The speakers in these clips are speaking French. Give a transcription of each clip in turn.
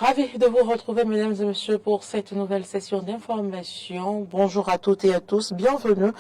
Ravi de vous retrouver, mesdames et messieurs, pour cette nouvelle session d'information. Bonjour à toutes et à tous, bienvenue.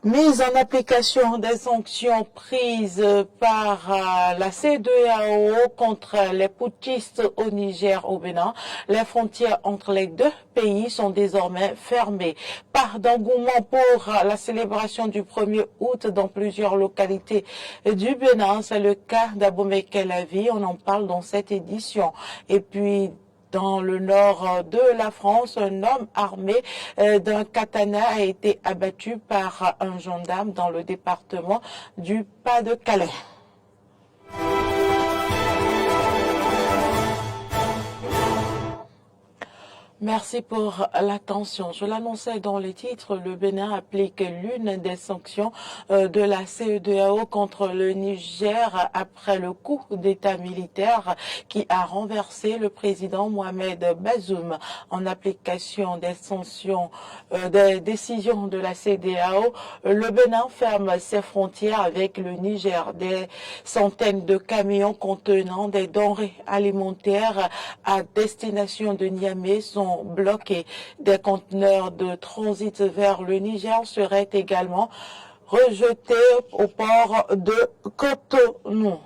Mise en application des sanctions prises par la CEDEAO contre les putschistes au Niger, au Bénin. Les frontières entre les deux pays sont désormais fermées. Part d'engouement pour la célébration du 1er août dans plusieurs localités du Bénin. C'est le cas d'Abomey-Kelavi. On en parle dans cette édition. Et puis, dans le nord de la France, un homme armé d'un katana a été abattu par un gendarme dans le département du Pas-de-Calais. Merci pour l'attention. Je l'annonçais dans les titres, le Bénin applique l'une des sanctions de la CEDEAO contre le Niger après le coup d'État militaire qui a renversé le président Mohamed Bazoum. En application des sanctions, des décisions de la CEDEAO, le Bénin ferme ses frontières avec le Niger. Des centaines de camions contenant des denrées alimentaires à destination de Niamey sont bloqués. Des conteneurs de transit vers le Niger seraient également rejetés au port de Cotonou.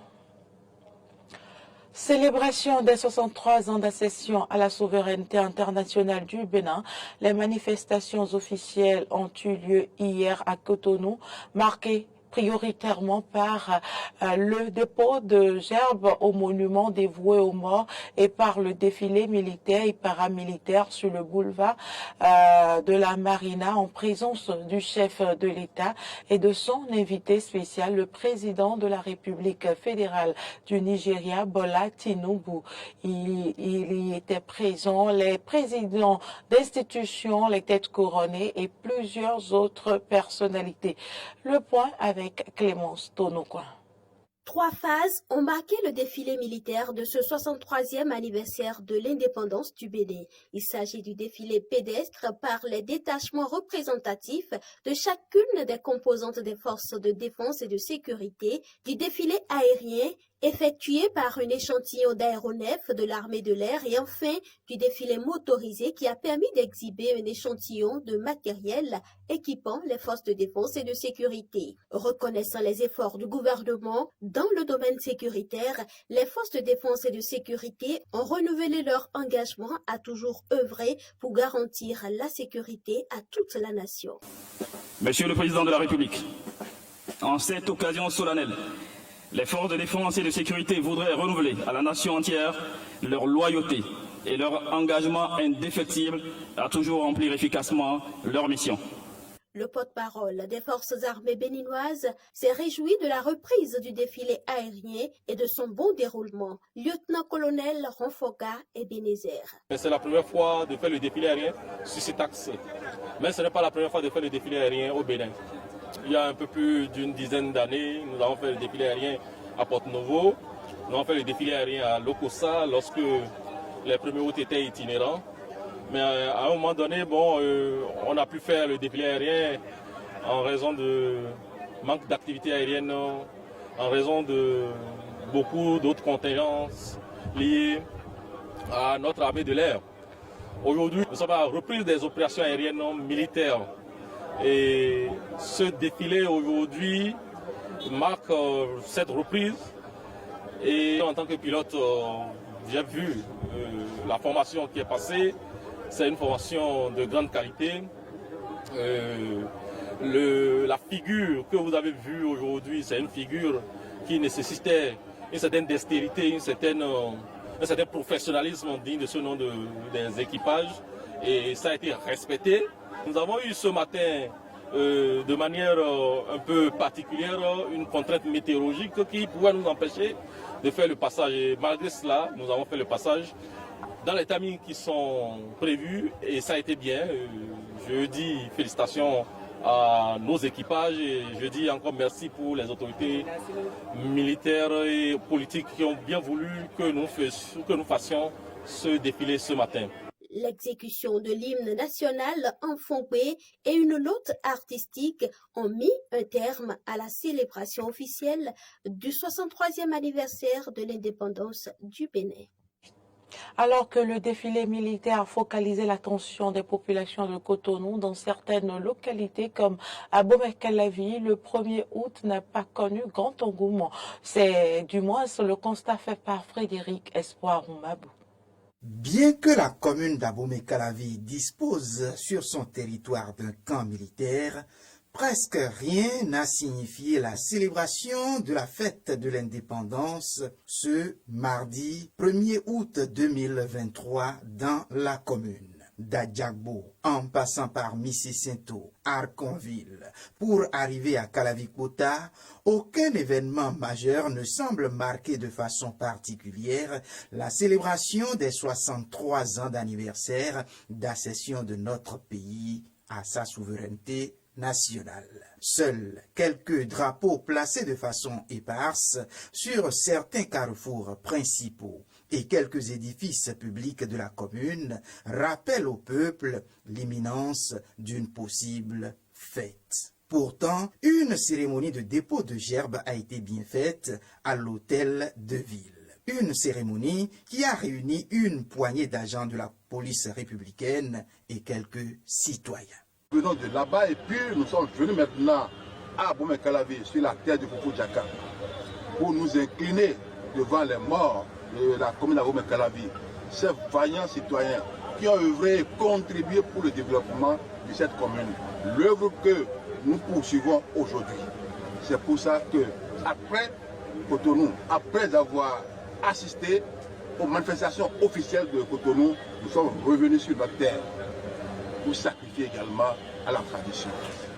Célébration des 63 ans d'accession à la souveraineté internationale du Bénin. Les manifestations officielles ont eu lieu hier à Cotonou, marquées prioritairement par le dépôt de gerbes au monument dévoué aux morts et par le défilé militaire et paramilitaire sur le boulevard de la Marina en présence du chef de l'État et de son invité spécial, le président de la République fédérale du Nigeria, Bola Tinubu. Il y était présent les présidents d'institutions, les têtes couronnées et plusieurs autres personnalités. Le point avec Clémence Tonoquin. 3 phases ont marqué le défilé militaire de ce 63e anniversaire de l'indépendance du Bénin. Il s'agit du défilé pédestre par les détachements représentatifs de chacune des composantes des forces de défense et de sécurité, du défilé aérien effectué par un échantillon d'aéronefs de l'armée de l'air et enfin du défilé motorisé qui a permis d'exhiber un échantillon de matériel équipant les forces de défense et de sécurité. Reconnaissant les efforts du gouvernement dans le domaine sécuritaire, les forces de défense et de sécurité ont renouvelé leur engagement à toujours œuvrer pour garantir la sécurité à toute la nation. Monsieur le Président de la République, en cette occasion solennelle, les forces de défense et de sécurité voudraient renouveler à la nation entière leur loyauté et leur engagement indéfectible à toujours remplir efficacement leur mission. Le porte-parole des forces armées béninoises s'est réjoui de la reprise du défilé aérien et de son bon déroulement. Lieutenant-colonel Ronfoga Ebenezer. C'est la première fois de faire le défilé aérien sur cet axe. Mais ce n'est pas la première fois de faire le défilé aérien au Bénin. Il y a un peu plus d'une dizaine d'années, nous avons fait le défilé aérien à Porto-Novo. Nous avons fait le défilé aérien à Lokossa lorsque les premiers hôtes étaient itinérants. Mais à un moment donné, on a pu faire le défilé aérien en raison de manque d'activité aérienne, en raison de beaucoup d'autres contingences liées à notre armée de l'air. Aujourd'hui, nous sommes à la reprise des opérations aériennes militaires. Et ce défilé aujourd'hui marque cette reprise. Et en tant que pilote, j'ai vu la formation qui est passée. C'est une formation de grande qualité. La figure que vous avez vue aujourd'hui, c'est une figure qui nécessitait une certaine dextérité, un certain professionnalisme digne de ce nom des équipages. Et ça a été respecté. Nous avons eu ce matin, de manière un peu particulière, une contrainte météorologique qui pouvait nous empêcher de faire le passage. Et malgré cela, nous avons fait le passage dans les timings qui sont prévus et ça a été bien. Je dis félicitations à nos équipages et je dis encore merci pour les autorités militaires et politiques qui ont bien voulu que nous fassions ce défilé ce matin. L'exécution de l'hymne national en Fongbé et une note artistique ont mis un terme à la célébration officielle du 63e anniversaire de l'indépendance du Bénin. Alors que le défilé militaire a focalisé l'attention des populations de Cotonou dans certaines localités comme à Bomekalavi, le 1er août n'a pas connu grand engouement. C'est du moins le constat fait par Frédéric Espoir Oumabou. Bien que la commune d'Abomey-Calavi dispose sur son territoire d'un camp militaire, presque rien n'a signifié la célébration de la fête de l'indépendance ce mardi 1er août 2023 dans la commune. D'Adjagbo, en passant par Mississinto, Arconville, pour arriver à Calavi-Kota, aucun événement majeur ne semble marquer de façon particulière la célébration des 63 ans d'anniversaire d'accession de notre pays à sa souveraineté nationale. Seuls quelques drapeaux placés de façon éparse sur certains carrefours principaux et quelques édifices publics de la commune rappellent au peuple l'imminence d'une possible fête. Pourtant, une cérémonie de dépôt de gerbes a été bien faite à l'hôtel de ville. Une cérémonie qui a réuni une poignée d'agents de la police républicaine et quelques citoyens. Nous venons de là-bas et puis nous sommes venus maintenant à Bomekalavi, sur la terre de Foufou Djaka, pour nous incliner devant les morts de la commune de Bomekalavi, ces vaillants citoyens qui ont œuvré et contribué pour le développement de cette commune. L'œuvre que nous poursuivons aujourd'hui. C'est pour ça que, après Cotonou, après avoir assisté aux manifestations officielles de Cotonou, nous sommes revenus sur notre terre pour sacrifier également à la tradition.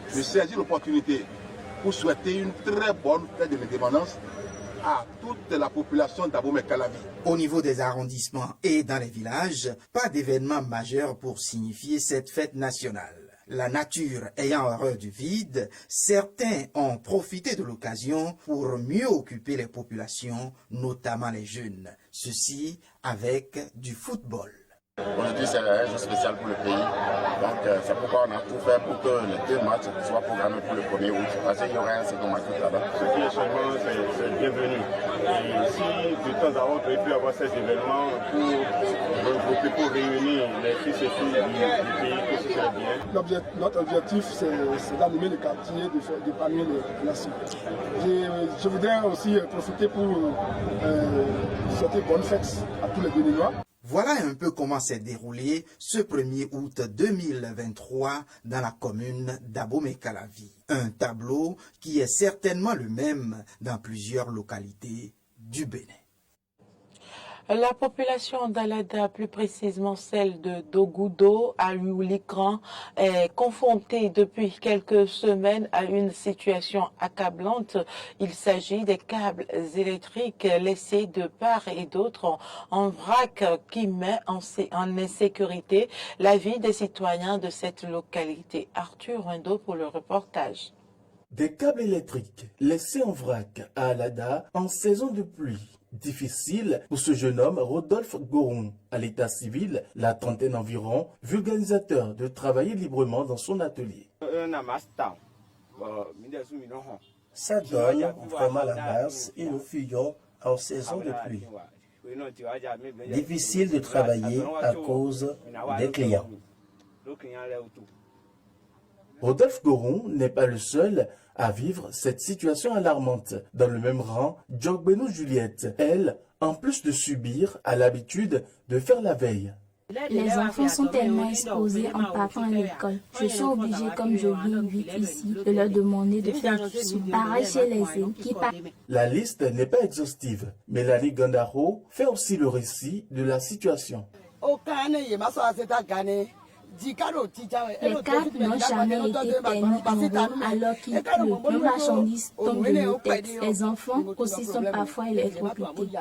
Je saisis l'opportunité pour souhaiter une très bonne fête de l'indépendance à toute la population d'Abomey-Calavi. Au niveau des arrondissements et dans les villages, pas d'événement majeur pour signifier cette fête nationale. La nature ayant horreur du vide, certains ont profité de l'occasion pour mieux occuper les populations, notamment les jeunes. Ceci avec du football. Aujourd'hui, c'est un jour spécial pour le pays. Donc, c'est pourquoi on a tout fait pour que les 2 matchs soient programmés pour le 1er août. Parce qu'il y aura un second match tout à l'heure. Ce qui est seulement, c'est bienvenu. Et si de temps à autre, il peut y avoir ces événements pour réunir les fils et filles du pays, que ce soit bien. Notre objectif, c'est d'animer le quartier, de parler les populations. Je voudrais aussi profiter pour souhaiter bonne fête à tous les Béninois. Voilà un peu comment s'est déroulé ce 1er août 2023 dans la commune d'Abomey-Calavi. Un tableau qui est certainement le même dans plusieurs localités du Bénin. La population d'Alada, plus précisément celle de Dogoudo à Loulikran, est confrontée depuis quelques semaines à une situation accablante. Il s'agit des câbles électriques laissés de part et d'autre en vrac qui met en insécurité la vie des citoyens de cette localité. Arthur Rindo pour le reportage. Des câbles électriques laissés en vrac à Alada en saison de pluie. Difficile pour ce jeune homme, Rodolphe Goron, à l'état civil, la trentaine environ, vulgarisateur de travailler librement dans son atelier. Ça donne vraiment la base et nous fuyons en saison de pluie. Difficile de travailler à cause des clients. Rodolphe Goron n'est pas le seul à vivre cette situation alarmante. Dans le même rang, Djogbeno Juliette, elle, en plus de subir, a l'habitude de faire la veille. Les enfants sont tellement exposés en partant à l'école. Je suis obligée, comme je vis vite ici, de leur demander de faire du son. Pareil chez les aînés qui partent. La liste n'est pas exhaustive. Mélanie Gandaro fait aussi le récit de la situation. Les câbles n'ont jamais été permis en rond alors qu'il pleut. Nos marchandises tombent de nos têtes. Les enfants aussi sont parfois électrocutés.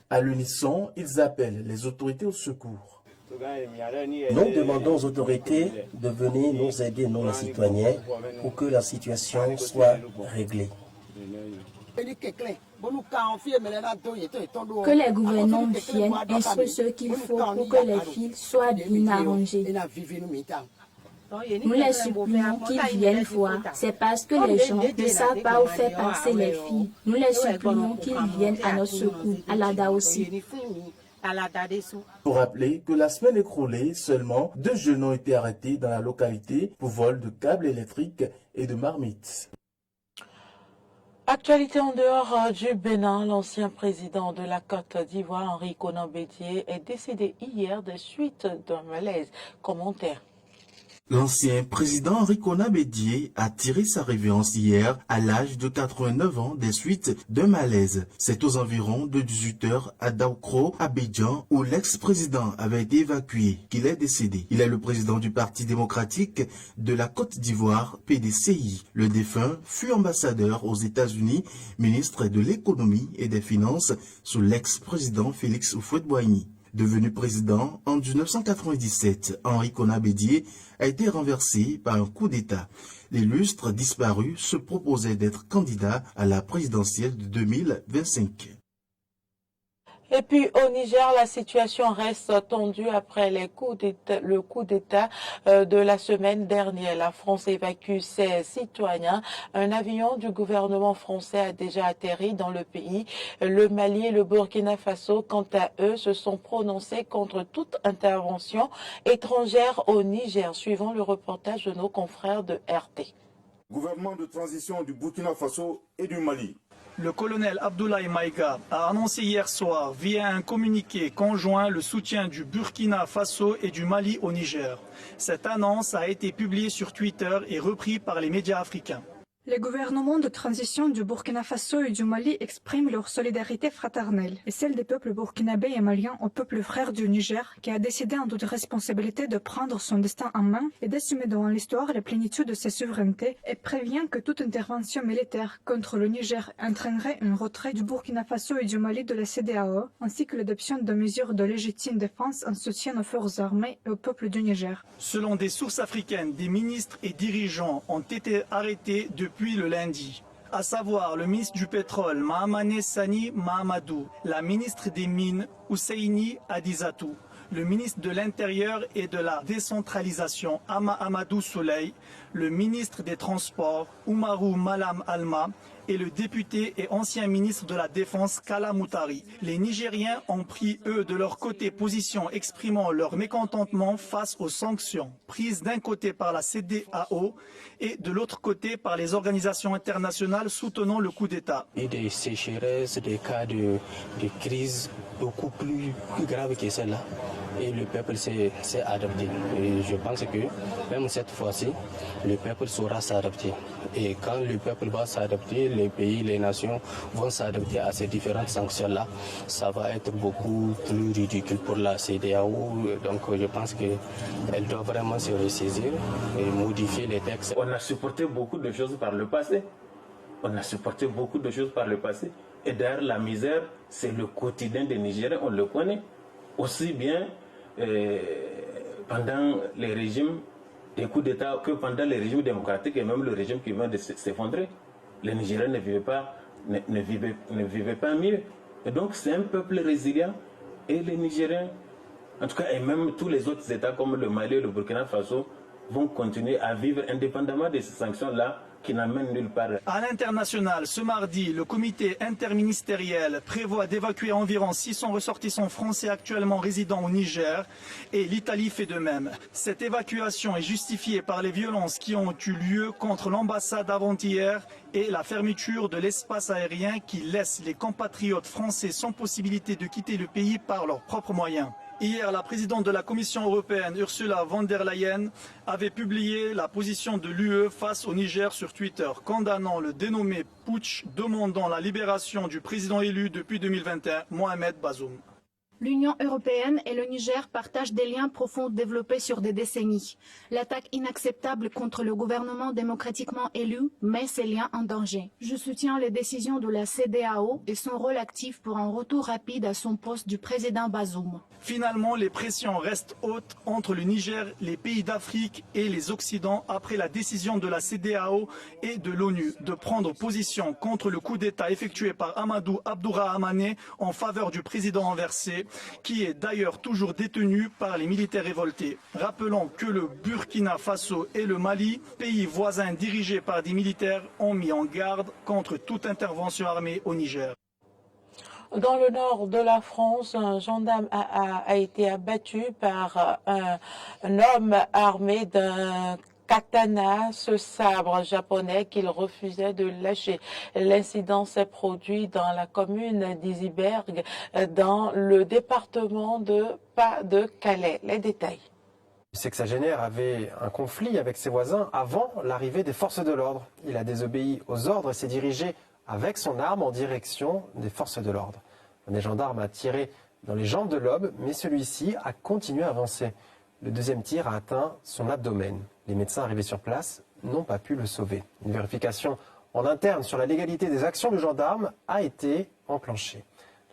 À l'unisson, ils appellent les autorités au secours. Nous demandons aux autorités de venir nous aider, nous les citoyens, pour que la situation soit réglée. Que les gouvernants viennent instruire ce qu'il faut pour que les fils soient bien arrangés. Nous les supplions qu'ils viennent voir. C'est parce que les gens ne savent pas où faire passer les filles. Nous les supplions qu'ils viennent à notre secours, à l'ADA aussi. Pour rappeler que la semaine écoulée, seulement 2 jeunes ont été arrêtés dans la localité pour vol de câbles électriques et de marmites. Actualité en dehors du Bénin, l'ancien président de la Côte d'Ivoire, Henri Konan Bédié, est décédé hier des suites d'un malaise. Commentaire. L'ancien président Henri Konan Bédié a tiré sa révérence hier à l'âge de 89 ans des suites d'un malaise. C'est aux environs de 18 h à Daoukro, Abidjan, où l'ex-président avait été évacué qu'il est décédé. Il est le président du Parti démocratique de la Côte d'Ivoire, PDCI. Le défunt fut ambassadeur aux États-Unis, ministre de l'économie et des finances sous l'ex-président Félix Houphouët-Boigny. Devenu président en 1997, Henri Konan Bédié a été renversé par un coup d'État. L'illustre disparu se proposait d'être candidat à la présidentielle de 2025. Et puis au Niger, la situation reste tendue après le coup d'État de la semaine dernière. La France évacue ses citoyens. Un avion du gouvernement français a déjà atterri dans le pays. Le Mali et le Burkina Faso, quant à eux, se sont prononcés contre toute intervention étrangère au Niger, suivant le reportage de nos confrères de RT. Gouvernement de transition du Burkina Faso et du Mali. Le colonel Abdoulaye Maïga a annoncé hier soir via un communiqué conjoint le soutien du Burkina Faso et du Mali au Niger. Cette annonce a été publiée sur Twitter et reprise par les médias africains. Les gouvernements de transition du Burkina Faso et du Mali expriment leur solidarité fraternelle et celle des peuples burkinabés et maliens au peuple frère du Niger qui a décidé en toute responsabilité de prendre son destin en main et d'assumer devant l'histoire la plénitude de ses souverainetés et prévient que toute intervention militaire contre le Niger entraînerait un retrait du Burkina Faso et du Mali de la CEDEAO ainsi que l'adoption de mesures de légitime défense en soutien aux forces armées et au peuple du Niger. Selon des sources africaines, des ministres et dirigeants ont été arrêtés depuis le lundi, à savoir le ministre du pétrole Mahamadou Sani Mahamadou, la ministre des mines Husseini Adizatou, le ministre de l'Intérieur et de la décentralisation Ama Amadou Souley, le ministre des Transports Oumarou Malam Alma et le député et ancien ministre de la Défense Kala Moutari. Les Nigériens ont pris, eux, de leur côté, position exprimant leur mécontentement face aux sanctions prises d'un côté par la CEDEAO et de l'autre côté par les organisations internationales soutenant le coup d'État. Et des sécheresses, des cas de crise beaucoup plus graves que celle-là. Et le peuple s'est adapté. Et je pense que même cette fois-ci, le peuple saura s'adapter. Et quand le peuple va s'adapter, les pays, les nations vont s'adapter à ces différentes sanctions-là. Ça va être beaucoup plus ridicule pour la CEDEAO. Donc je pense qu'elle doit vraiment se ressaisir et modifier les textes. On a supporté beaucoup de choses par le passé. Et d'ailleurs, la misère, c'est le quotidien des Nigériens, on le connaît. Aussi bien pendant les régimes des coups d'État que pendant les régimes démocratiques et même le régime qui vient de s'effondrer. Les Nigériens ne vivaient pas mieux. Et donc c'est un peuple résilient et les Nigériens, en tout cas, et même tous les autres États comme le Mali et le Burkina Faso vont continuer à vivre indépendamment de ces sanctions-là qui n'amènent nulle part. À l'international, ce mardi, le comité interministériel prévoit d'évacuer environ 600 ressortissants français actuellement résidant au Niger et l'Italie fait de même. Cette évacuation est justifiée par les violences qui ont eu lieu contre l'ambassade avant-hier et la fermeture de l'espace aérien qui laisse les compatriotes français sans possibilité de quitter le pays par leurs propres moyens. Hier, la présidente de la Commission européenne, Ursula von der Leyen, avait publié la position de l'UE face au Niger sur Twitter, condamnant le dénommé putsch, demandant la libération du président élu depuis 2021, Mohamed Bazoum. L'Union européenne et le Niger partagent des liens profonds développés sur des décennies. L'attaque inacceptable contre le gouvernement démocratiquement élu met ces liens en danger. Je soutiens les décisions de la CEDEAO et son rôle actif pour un retour rapide à son poste du président Bazoum. Finalement, les pressions restent hautes entre le Niger, les pays d'Afrique et les Occidents après la décision de la CEDEAO et de l'ONU de prendre position contre le coup d'État effectué par Amadou Abdourahmane en faveur du président renversé qui est d'ailleurs toujours détenu par les militaires révoltés. Rappelons que le Burkina Faso et le Mali, pays voisins dirigés par des militaires, ont mis en garde contre toute intervention armée au Niger. Dans le nord de la France, un gendarme a été abattu par un homme armé d'un katana, ce sabre japonais qu'il refusait de lâcher. L'incident s'est produit dans la commune d'Iziberg, dans le département de Pas-de-Calais. Les détails. Le sexagénaire avait un conflit avec ses voisins avant l'arrivée des forces de l'ordre. Il a désobéi aux ordres et s'est dirigé avec son arme en direction des forces de l'ordre. Un des gendarmes a tiré dans les jambes de l'homme, mais celui-ci a continué à avancer. Le deuxième tir a atteint son abdomen. Les médecins arrivés sur place n'ont pas pu le sauver. Une vérification en interne sur la légalité des actions du gendarme a été enclenchée.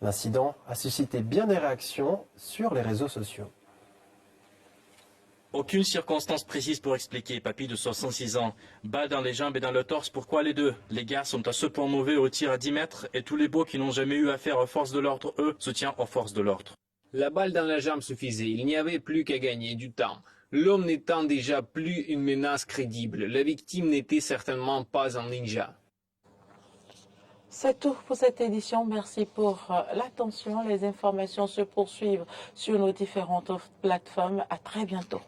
L'incident a suscité bien des réactions sur les réseaux sociaux. Aucune circonstance précise pour expliquer. Papy de 66 ans, balle dans les jambes et dans le torse, pourquoi les deux? Les gars sont à ce point mauvais au tir à 10 mètres et tous les beaux qui n'ont jamais eu affaire aux forces de l'ordre, eux, soutiennent aux forces de l'ordre. La balle dans la jambe suffisait, il n'y avait plus qu'à gagner du temps. L'homme n'étant déjà plus une menace crédible, la victime n'était certainement pas un ninja. C'est tout pour cette édition. Merci pour l'attention. Les informations se poursuivent sur nos différentes plateformes. À très bientôt.